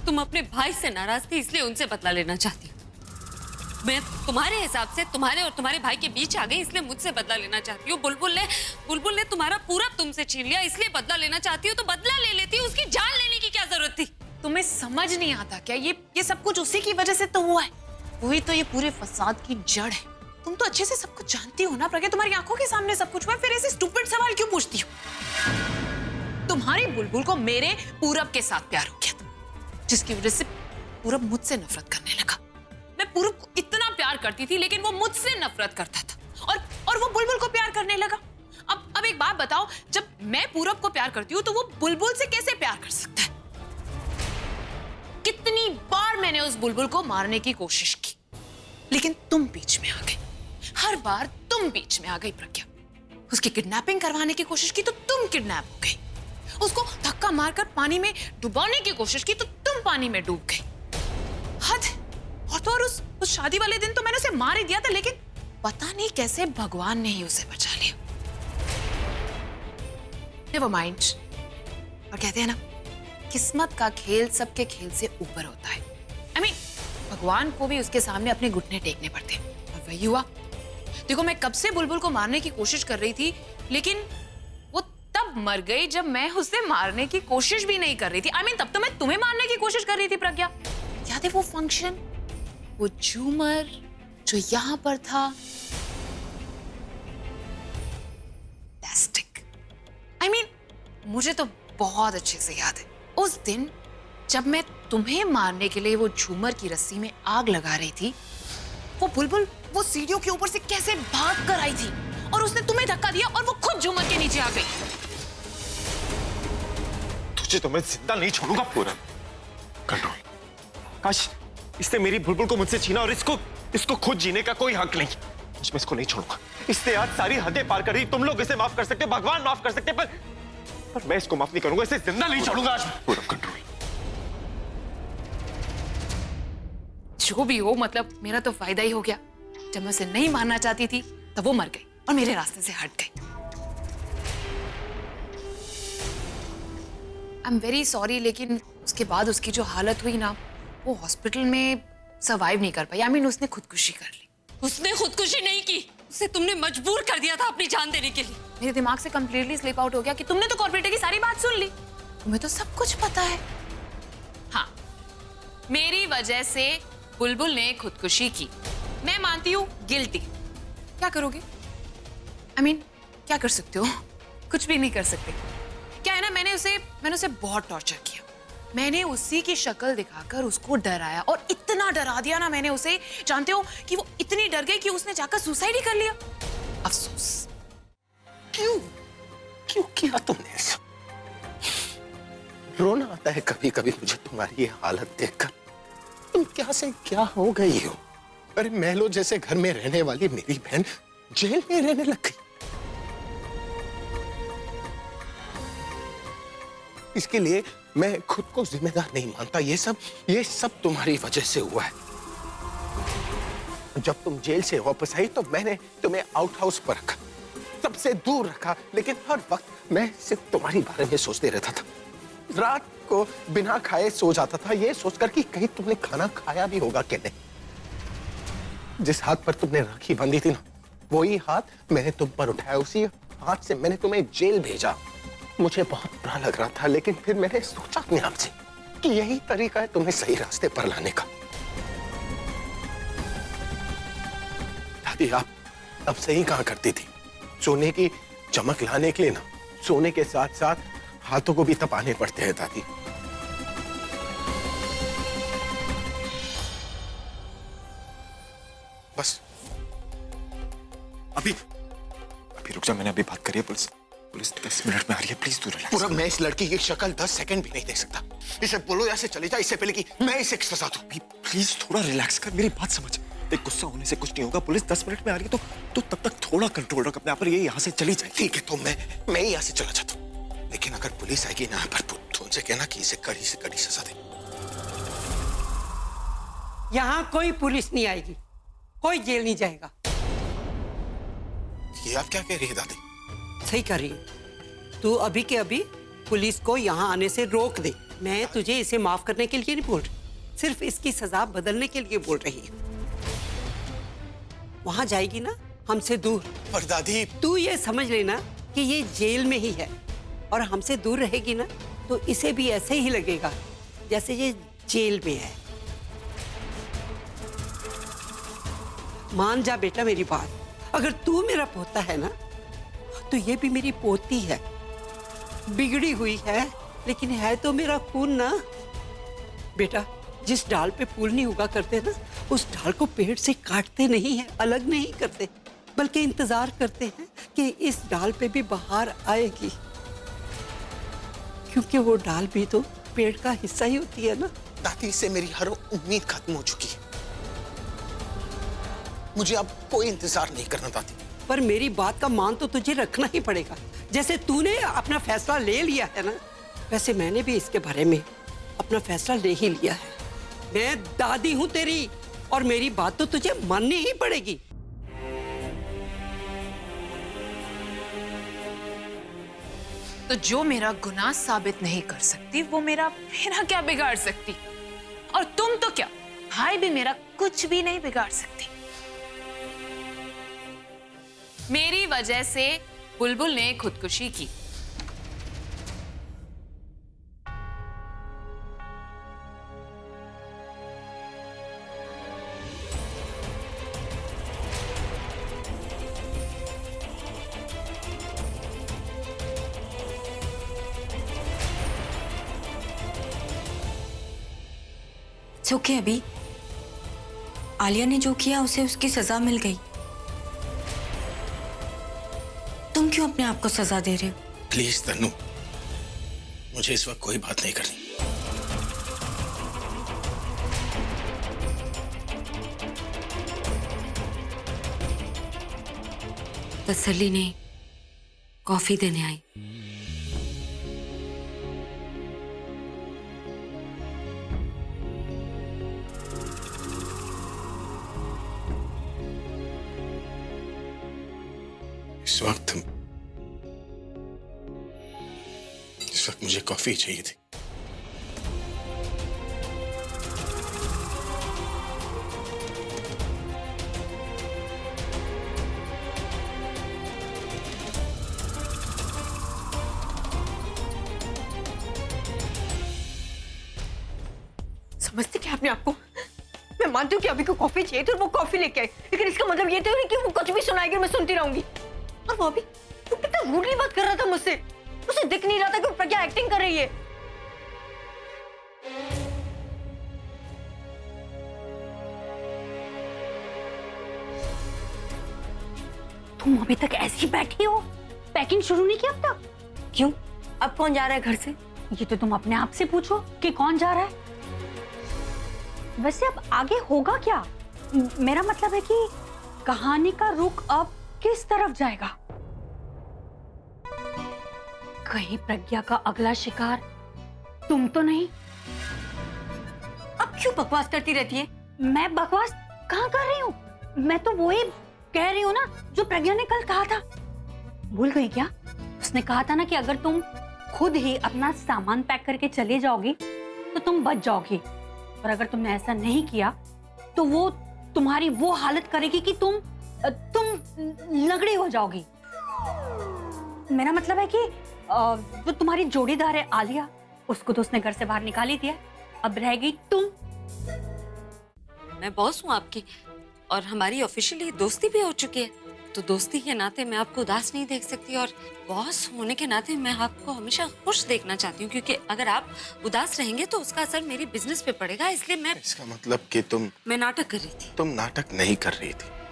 तुम अपने भाई से नाराज थी इसलिए उनसे बदला लेना चाहती हो। मैं तुम्हारे हिसाब से तुम्हारे और तुम्हारे भाई के बीच आ गई इसलिए मुझसे बदला लेना चाहती हूँ। बुलबुल ने तुम्हारा पूरा तुमसे छीन लिया इसलिए बदला लेना चाहती हूँ, तो बदला ले लेती। उसकी जान लेने की क्या जरूरत थी? तुम्हें समझ नहीं आता क्या? ये सब कुछ उसी की वजह से तो हुआ है। वही तो ये पूरे फसाद की जड़ है। तुम तो अच्छे से सब कुछ जानती हो ना प्रज्ञा, तुम्हारी आंखों के सामने सब कुछ हुआ, फिर ऐसे स्टूपिड सवाल क्यों पूछती हो? तुम्हारी बुलबुल को मेरे पूरब के साथ प्यार हो गया था, जिसकी वजह से पूरब मुझसे नफरत करने लगा। मैं पूरब को इतना प्यार करती थी लेकिन वो मुझसे नफरत करता था, और वो बुलबुल को प्यार करने लगा। अब एक बात बताओ, जब मैं पूरब को प्यार करती हूँ तो वो बुलबुल से कैसे प्यार कर सकता है? कितनी बार मैंने उस बुलबुल को मारने की कोशिश की, लेकिन तुम बीच में आ गई। हर बार तुम बीच में आ गई प्रज्ञा। उसकी किडनैपिंग करवाने की कोशिश की तो तुम किडनैप हो गई। उसको धक्का मारकर पानी में डुबाने की कोशिश की तो तुम पानी में डूब गई। हद। और तो और उस शादी वाले दिन तो मैंने उसे मार ही दिया था, लेकिन पता नहीं कैसे भगवान ने ही उसे बचा लिया। Never mind. और कहते हैं ना, किस्मत का खेल सबके खेल से ऊपर होता है। भगवान को भी उसके सामने अपने घुटने टेकने पड़ते हैं, और वही हुआ। देखो, मैं कब से बुलबुल को मारने की कोशिश कर रही थी, लेकिन वो तब मर गई जब मैं उसे मारने की कोशिश भी नहीं कर रही थी। तब तो मैं तुम्हें मारने की कोशिश कर रही थी प्रज्ञा। याद है वो फंक्शन, वो झूमर जो यहां पर था? मुझे तो बहुत अच्छे से याद है उस दिन जब मैं तुम्हें मारने के लिए वो झूमर की रस्सी में आग लगा रही थी। वो बुलबुल वो सीढ़ियों के ऊपर से कैसे भाग कर आई थी, और उसने तुम्हें धक्का दिया और वो खुद झूमर के नीचे आ गई। तुझे तो मैं जिंदा नहीं छोड़ूंगा पूरा। कंट्रोल। काश इसने मेरी बुलबुल को मुझसे छीना, और इसको खुद जीने का कोई हक नहीं। मैं इसको नहीं छोड़ूंगा। इसने आज सारी हदें पार करी। तुम लोग इसे माफ कर सकते, भगवान माफ कर सकते, पर मैं इसको माफ नहीं करूंगा। इसे जिंदा नहीं छोड़ूंगा आज। पूरा कंट्रोल। जो भी हो, मतलब मेरा तो फायदा ही हो गया। जब मैं उसे नहीं मारना चाहती थी तब वो मर गई और मेरे रास्ते से हट गई। आई एम वेरी सॉरी, लेकिन उसके बाद उसकी जो हालत हुई ना, वो हॉस्पिटल में सर्वाइव नहीं कर पाई। उसने खुदकुशी कर ली। उसने खुदकुशी नहीं की, उसे तुमने मजबूर कर दिया था अपनी जान देने के लिए। मेरे दिमाग से कंप्लीटली स्लिप आउट हो गया कि तुमने तो कॉर्पोरेटर की सारी बात सुन ली। तुम्हें तो सब कुछ पता है। हाँ, मेरी वजह से बुलबुल ने खुदकुशी की। मैं मानती हूँ गिल्टी। क्या करोगे? क्या कर सकते हो? कुछ भी नहीं कर सकते। क्या है ना, मैंने उसे बहुत टॉर्चर किया। मैंने उसी की शक्ल दिखाकर उसको डराया, और इतना डरा दिया ना मैंने उसे, जानते हो कि वो इतनी डर गई कि उसने जाकर सुसाइड ही कर लिया। अफसोस। क्यों किया तुमने ऐसा? रोना आता है कभी कभी मुझे तुम्हारी ये हालत देखकर। तुम क्या से क्या हो गई हो? अरे महलों जैसे घर में रहने वाली मेरी बहन जेल में रहने लग गई। इसके लिए मैं खुद को जिम्मेदार नहीं मानता। ये सब तुम्हारी वजह से हुआ है। जब तुम जेल से वापस आई तो मैंने तुम्हें आउट हाउस पर रखा, सबसे दूर रखा, लेकिन हर वक्त मैं सिर्फ तुम्हारी बारे में सोचते रहता था। रात को बिना खाए सो जाता था, ये सोचकर कि कहीं तुमने खाना खाया भी होगा कि नहीं। जिस हाथ पर तुमने राखी बांधी थी ना, वही हाथ मैंने तुम पर उठाया। उसी हाथ से मैंने तुम्हें जेल भेजा। मुझे बहुत बुरा लग रहा था, लेकिन फिर मैंने सोचा अपने आप से कि यही तरीका है तुम्हें सही रास्ते पर लाने का। दादी, आप अब सही कहा करती थी। सोने की चमक लाने के लिए ना, सोने के साथ साथ हाथों को भी तपाने पड़ते हैं दादी। बस अभी रुक जा। मैंने अभी बात करी है। पुलिस 10 मिनट में आ रही है। प्लीज तू रिलैक्स। पूरा मैं इस लड़की की शक्ल 10 सेकंड भी नहीं देख सकता। इसे बोलो यहाँ से चले जा, इससे पहले कि मैं इसे सजा दूं। प्लीज थोड़ा रिलैक्स कर, मेरी बात समझ। देख, गुस्सा होने से कुछ नहीं होगा। पुलिस 10 मिनट में आ रही है तो तब तक थोड़ा कंट्रोल रख अपने आप पर। ये यहाँ से चली जाए। ठीक है, तो मैं यहाँ से चला जाता हूँ, लेकिन अगर पुलिस आएगी ना पर तो उनसे कहना कि इसे कड़ी से कड़ी सजा दे। यहाँ कोई पुलिस नहीं आएगी, कोई जेल नहीं जाएगा। ये आप क्या कह रही है दादी? सही कर रही है। तू अभी के अभी पुलिस को यहाँ आने से रोक दे। मैं तुझे इसे माफ करने के लिए नहीं बोल रही, सिर्फ इसकी सजा बदलने के लिए बोल रही हूँ। वहां जाएगी ना हमसे दूर, पर दादी, तू ये समझ लेना कि ये जेल में ही है, और हमसे दूर रहेगी ना तो इसे भी ऐसे ही लगेगा जैसे ये जेल में है। मान जा बेटा मेरी बात, अगर तू मेरा पोता है ना तो ये भी मेरी पोती है, बिगड़ी हुई है लेकिन है तो मेरा खून ना। बेटा, जिस डाल पे फूल नहीं उगा करते ना, उस डाल को पेड़ से काटते नहीं है, अलग नहीं करते, बल्कि इंतजार करते हैं कि इस डाल पे भी बहार आएगी, क्योंकि वो डाल भी तो पेड़ का हिस्सा ही होती है ना। दादी, इससे मेरी हर उम्मीद खत्म हो चुकी है। मुझे अब कोई इंतजार नहीं करना दादी। पर मेरी बात का मान तो तुझे रखना ही पड़ेगा। जैसे तूने अपना फैसला ले लिया है ना, वैसे मैंने भी इसके बारे में अपना फैसला ले ही लिया है। मैं दादी हूं तेरी, और मेरी बात तो तुझे माननी ही पड़ेगी। तो जो मेरा गुनाह साबित नहीं कर सकती वो मेरा क्या बिगाड़ सकती? और तुम तो क्या, भाई भी मेरा कुछ भी नहीं बिगाड़ सकती। मेरी वजह से बुलबुल ने खुदकुशी की। ओके, अभी आलिया ने जो किया उसे उसकी सजा मिल गई। तुम क्यों अपने आप को सजा दे रहे हो? प्लीज तन्नू, मुझे इस वक्त कोई बात नहीं करनी। तसल्ली नहीं, कॉफी देने आई। इस वक्त मुझे कॉफी चाहिए थी। समझते क्या अपने आप को? मैं मानती हूँ कि अभी को कॉफी चाहिए तो वो कॉफी लेके आए, लेकिन इसका मतलब ये तो नहीं कि वो कुछ भी सुनाएगी मैं सुनती रहूंगी। और वो अभी वो कितना रूडली बात कर रहा था मुझसे, उसे दिख नहीं रहा था कि वो प्रज्ञा एक्टिंग कर रही है। तुम अभी तक ऐसी बैठी हो, पैकिंग शुरू नहीं की अब तक? क्यों, अब कौन जा रहा है घर से? ये तो तुम अपने आप से पूछो कि कौन जा रहा है। वैसे अब आगे होगा क्या? मेरा मतलब है कि कहानी का रुख अब किस तरफ जाएगा? कहीं प्रज्ञा का अगला शिकार तुम तो नहीं? अब क्यों बकवास करती रहती है? मैं बकवास कहाँ कर रही हूँ? मैं तो वही कह रही हूँ ना जो प्रज्ञा ने कल कहा था। भूल गई क्या? उसने कहा था ना कि अगर तुम खुद ही अपना सामान पैक करके चले जाओगी तो तुम बच जाओगी, और अगर तुमने ऐसा नहीं किया तो वो तुम्हारी वो हालत करेगी कि तुम लगड़ी हो जाओगी। मेरा मतलब है कि जो तुम्हारी जोड़ीदार है आलिया, उसको तो उसने घर से बाहर निकाल ही दिया, अब रह गई तुम। मैं बॉस हूँ आपकी, और हमारी ऑफिशियली दोस्ती भी हो चुकी है, तो दोस्ती के नाते मैं आपको उदास नहीं देख सकती, और बॉस होने के नाते मैं आपको हमेशा खुश देखना चाहती हूँ, क्योंकि अगर आप उदास रहेंगे तो उसका असर मेरी बिजनेस पे पड़ेगा। इसलिए मैं इसका मतलब कि मैं नाटक कर रही थी। तुम नाटक नहीं कर रही थी।